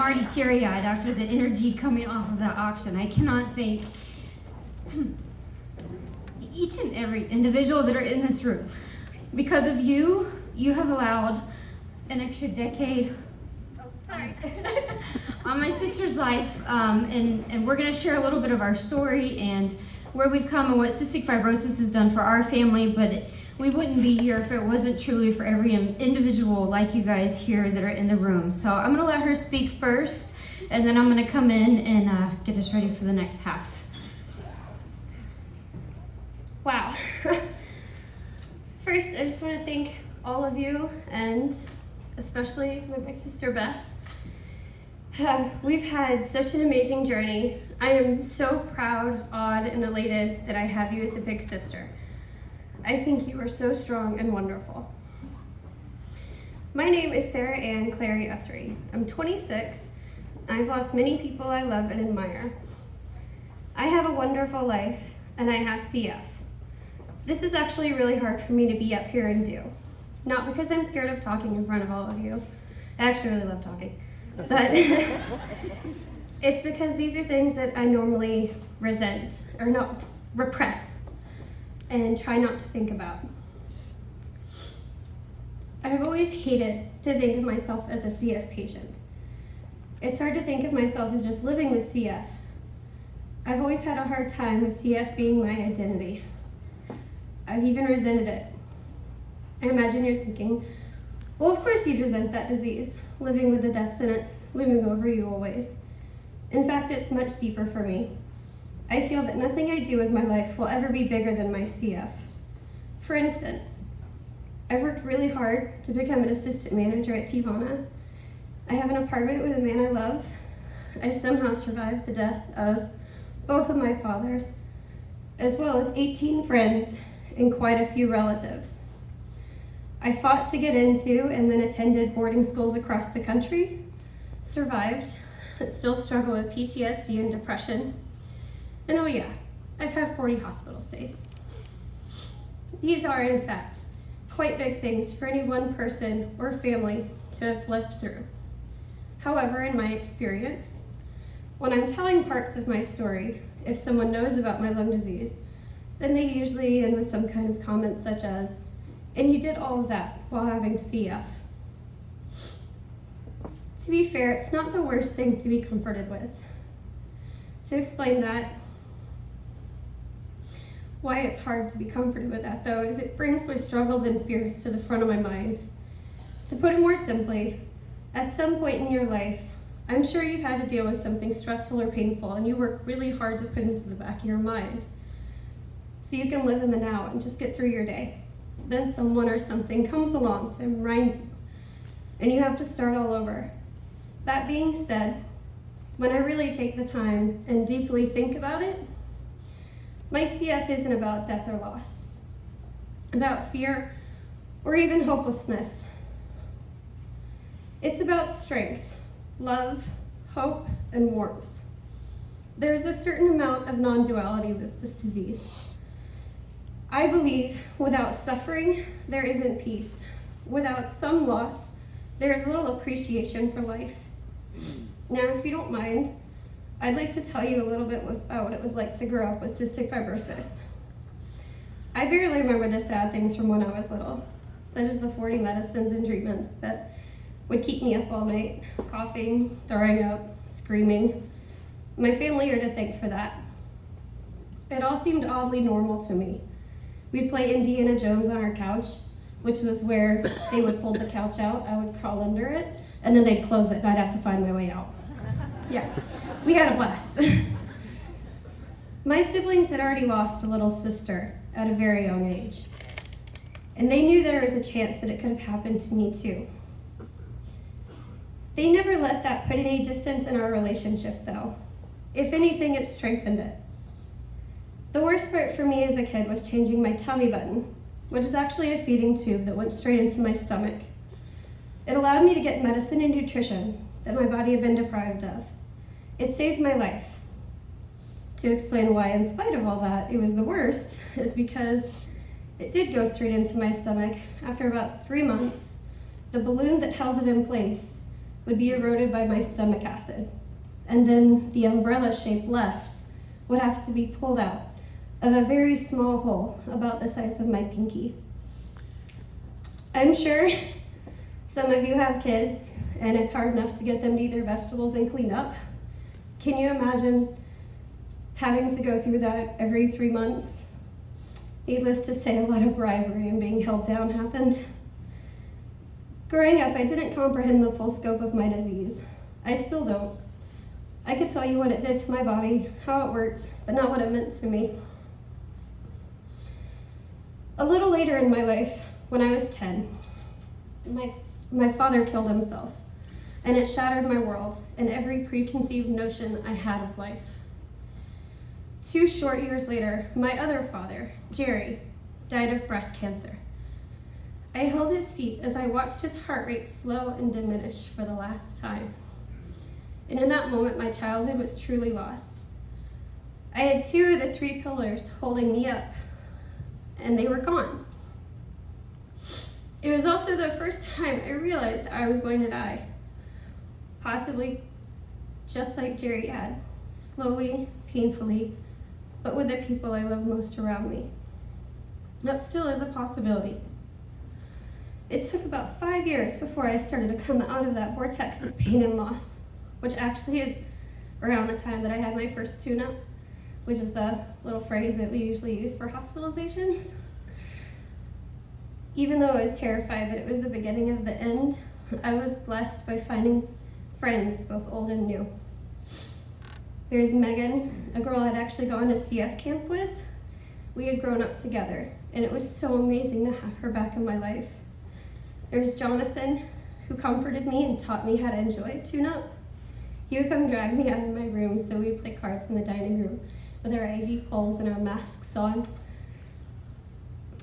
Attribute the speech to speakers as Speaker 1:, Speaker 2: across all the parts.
Speaker 1: already teary-eyed after the energy coming off of that auction. I cannot thank each and every individual that are in this room. Because of you, you have allowed an extra decade on my sister's life, and we're going to share a little bit of our story and where we've come and what cystic fibrosis has done for our family, but we wouldn't be here if it wasn't truly for every individual like you guys here that are in the room. So I'm going to let her speak first, and then I'm going to come in and get us ready for the next half.
Speaker 2: Wow. First, I just want to thank all of you, and especially my big sister Beth. We've had such an amazing journey. I am so proud, awed, and elated that I have you as a big sister. I think you are so strong and wonderful. My name is Sara Anne Usry. I'm 26, and I've lost many people I love and admire. I have a wonderful life, and I have CF. This is actually really hard for me to be up here and do. Not because I'm scared of talking in front of all of you. I actually really love talking. But it's because these are things that I normally resent, or not repress, and try not to think about. I've always hated to think of myself as a CF patient. It's hard to think of myself as just living with CF. I've always had a hard time with CF being my identity. I've even resented it. I imagine you're thinking, well, of course you'd resent that disease, living with the death sentence looming over you always. In fact, it's much deeper for me. I feel that nothing I do with my life will ever be bigger than my CF. For instance, I've worked really hard to become an assistant manager at Tivana. I have an apartment with a man I love. I somehow survived the death of both of my fathers, as well as 18 friends and quite a few relatives. I fought to get into and then attended boarding schools across the country, survived, but still struggle with PTSD and depression. And oh yeah, I've had 40 hospital stays. These are, in fact, quite big things for any one person or family to have lived through. However, in my experience, when I'm telling parts of my story, if someone knows about my lung disease, then they usually end with some kind of comment such as, and you did all of that while having CF. To be fair, it's not the worst thing to be comforted with. To explain that, why it's hard to be comforted with that though, is it brings my struggles and fears to the front of my mind. To put it more simply, at some point in your life, I'm sure you've had to deal with something stressful or painful, and you work really hard to put into the back of your mind so you can live in the now and just get through your day. Then someone or something comes along to remind you, and you have to start all over. That being said, when I really take the time and deeply think about it, my CF isn't about death or loss, about fear or even hopelessness. It's about strength, love, hope, and warmth. There's a certain amount of non-duality with this disease. I believe without suffering, there isn't peace. Without some loss, there is little appreciation for life. Now, if you don't mind, I'd like to tell you a little bit about what it was like to grow up with cystic fibrosis. I barely remember the sad things from when I was little, such as the 40 medicines and treatments that would keep me up all night, coughing, throwing up, screaming. My family are to thank for that. It all seemed oddly normal to me. We'd play Indiana Jones on our couch, which was where they would fold the couch out, I would crawl under it, and then they'd close it, and I'd have to find my way out. Yeah, we had a blast. My siblings had already lost a little sister at a very young age, and they knew there was a chance that it could have happened to me too. They never let that put any distance in our relationship though. If anything, it strengthened it. The worst part for me as a kid was changing my tummy button, which is actually a feeding tube that went straight into my stomach. It allowed me to get medicine and nutrition that my body had been deprived of. It saved my life. To explain why, in spite of all that, it was the worst, is because it did go straight into my stomach. After about 3 months, the balloon that held it in place would be eroded by my stomach acid, and then the umbrella-shaped left would have to be pulled out of a very small hole about the size of my pinky. I'm sure some of you have kids, and it's hard enough to get them to eat their vegetables and clean up. Can you imagine having to go through that every 3 months? Needless to say, a lot of bribery and being held down happened. Growing up, I didn't comprehend the full scope of my disease. I still don't. I could tell you what it did to my body, how it worked, but not what it meant to me. A little later in my life, when I was 10, my father killed himself, and it shattered my world and every preconceived notion I had of life. 2 short years later, my other father, Jerry, died of breast cancer. I held his feet as I watched his heart rate slow and diminish for the last time. And in that moment, my childhood was truly lost. I had 2 of the 3 pillars holding me up, and they were gone. It was also the first time I realized I was going to die, possibly just like Jerry had, slowly, painfully, but with the people I love most around me. That still is a possibility. It took about 5 years before I started to come out of that vortex of pain and loss, which actually is around the time that I had my first tune-up, which is the little phrase that we usually use for hospitalizations. Even though I was terrified that it was the beginning of the end, I was blessed by finding friends, both old and new. There's Megan, a girl I'd actually gone to CF camp with. We had grown up together, and it was so amazing to have her back in my life. There's Jonathan, who comforted me and taught me how to enjoy tune-up. He would come drag me out of my room so we'd play cards in the dining room with our IV poles and our masks on.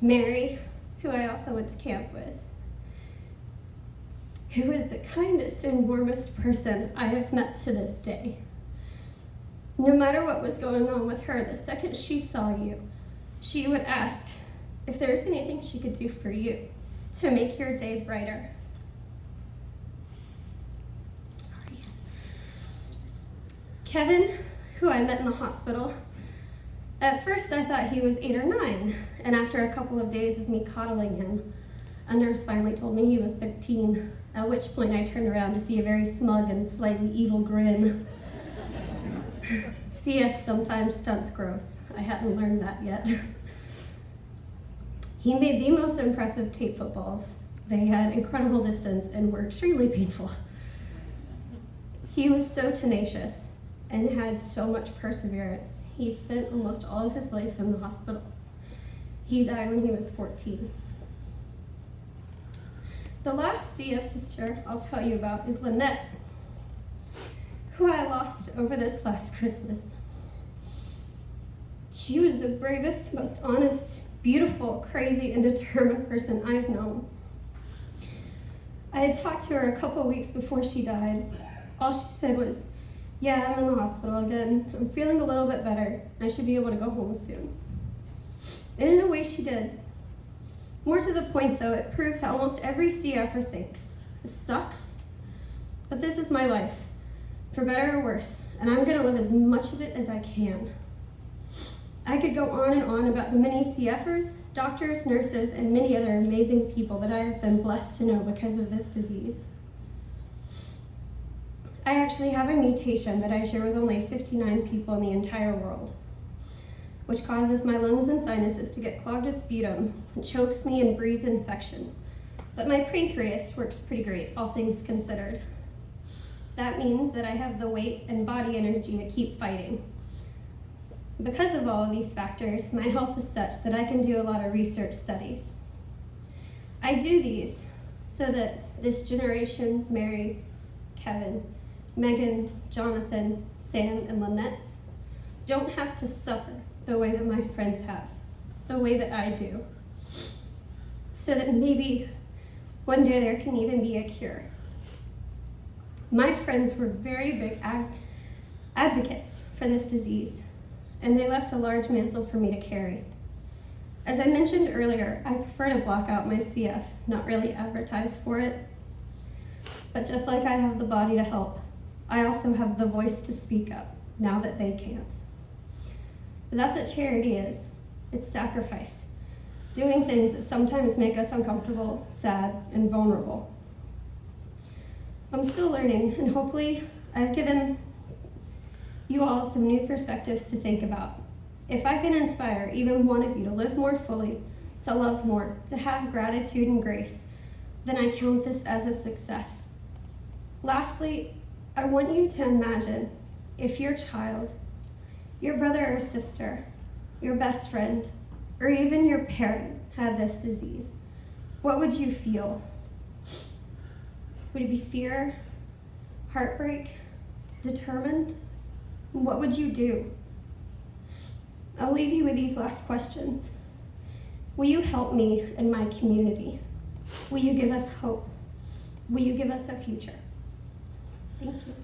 Speaker 2: Mary, who I also went to camp with, who is the kindest and warmest person I have met to this day. No matter what was going on with her, the second she saw you, she would ask if there was anything she could do for you to make your day brighter. Sorry. Kevin, who I met in the hospital, at first I thought he was 8 or 9, and after a couple of days of me coddling him, a nurse finally told me he was 13, at which point I turned around to see a very smug and slightly evil grin. CF sometimes stunts growth. I hadn't learned that yet. He made the most impressive tape footballs. They had incredible distance and were extremely painful. He was so tenacious and had so much perseverance. He spent almost all of his life in the hospital. He died when he was 14. The last CF sister I'll tell you about is Lynette, who I lost over this last Christmas. She was the bravest, most honest, beautiful, crazy, and determined person I've known. I had talked to her a couple weeks before she died. All she said was, "Yeah, I'm in the hospital again. I'm feeling a little bit better. I should be able to go home soon." And in a way she did. More to the point though, it proves how almost every CFer thinks. This sucks, but this is my life, for better or worse, and I'm gonna live as much of it as I can. I could go on and on about the many CFers, doctors, nurses, and many other amazing people that I have been blessed to know because of this disease. I actually have a mutation that I share with only 59 people in the entire world, which causes my lungs and sinuses to get clogged with sputum, and chokes me and breeds infections. But my pancreas works pretty great, all things considered. That means that I have the weight and body energy to keep fighting. Because of all of these factors, my health is such that I can do a lot of research studies. I do these so that this generation's Mary, Kevin, Megan, Jonathan, Sam, and Lynette's don't have to suffer the way that my friends have, the way that I do, so that maybe one day there can even be a cure. My friends were very big advocates for this disease, and they left a large mantle for me to carry. As I mentioned earlier, I prefer to block out my CF, not really advertise for it. But just like I have the body to help, I also have the voice to speak up now that they can't. But that's what charity is. It's sacrifice. Doing things that sometimes make us uncomfortable, sad, and vulnerable. I'm still learning, and hopefully I've given you all some new perspectives to think about. If I can inspire even one of you to live more fully, to love more, to have gratitude and grace, then I count this as a success. Lastly, I want you to imagine if your child, your brother or sister, your best friend, or even your parent had this disease. What would you feel? Would it be fear, heartbreak, determined? What would you do? I'll leave you with these last questions. Will you help me and my community? Will you give us hope? Will you give us a future? Thank you.